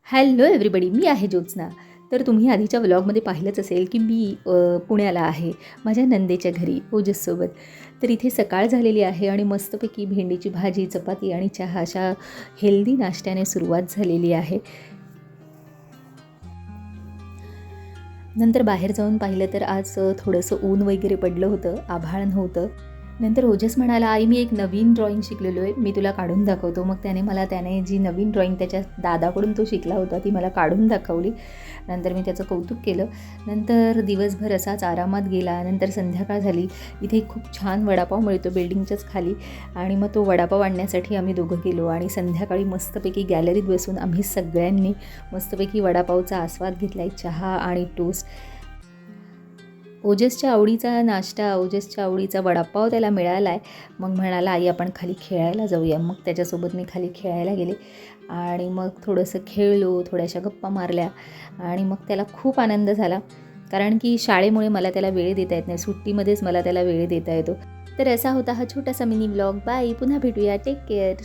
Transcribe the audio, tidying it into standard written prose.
Hello everybody, मी आहे ज्योत्स्ना. तर तुम्ही आधीच्या व्लॉगमध्ये पाहिलंच असेल की मी पुण्याला आहे माझ्या नंदेच्या घरी ओजससोबत. तर इथे सकाळ झालेली आहे आणि मस्तपैकी भेंडीची भाजी, चपाती आणि चहा अशा हेल्दी नाश्त्याने सुरुवात झालेली आहे. नंतर बाहेर जाऊन पाहिलं तर आज थोडंसं ऊन वगैरे पडलं होतं, आभाळ नव्हतं. नंतर ओजस म्हणाला, आई मी एक नवीन ड्रॉइंग शिकलेलो आहे, मी तुला काढून दाखवतो. मग त्याने जी नवीन ड्रॉइंग त्याच्या दादाकडून तो शिकला होता ती मला काढून दाखवली. नंतर मी त्याचं कौतुक केलं. नंतर दिवसभर असाच आरामात गेला. नंतर संध्याकाळ झाली. इथे खूप छान वडापाव मिळतो बिल्डिंगच्याच खाली आणि मग तो वडापाव आणण्यासाठी आम्ही दोघं गेलो आणि संध्याकाळी मस्तपैकी गॅलरीत बसून आम्ही सगळ्यांनी मस्तपैकी वडापावचा आस्वाद घेतला आहे, चहा आणि टोस्ट. ओजसच्या आवडीचा नाश्ता, ओजसच्या आवडीचा वडापाव त्याला मिळाला आहे. मग म्हणाला, आई आपण खाली खेळायला जाऊया. मग त्याच्यासोबत मी खाली खेळायला गेले आणि मग थोडंसं खेळलो, थोड्याशा गप्पा मारल्या आणि मग त्याला खूप आनंद झाला. कारण की शाळेमुळे मला त्याला वेळ देता येत नाही, सुट्टीमध्येच मला त्याला वेळ देता येतो. तर असा होता हा छोटासा मिनी ब्लॉग. बाय, पुन्हा भेटूया. Take care.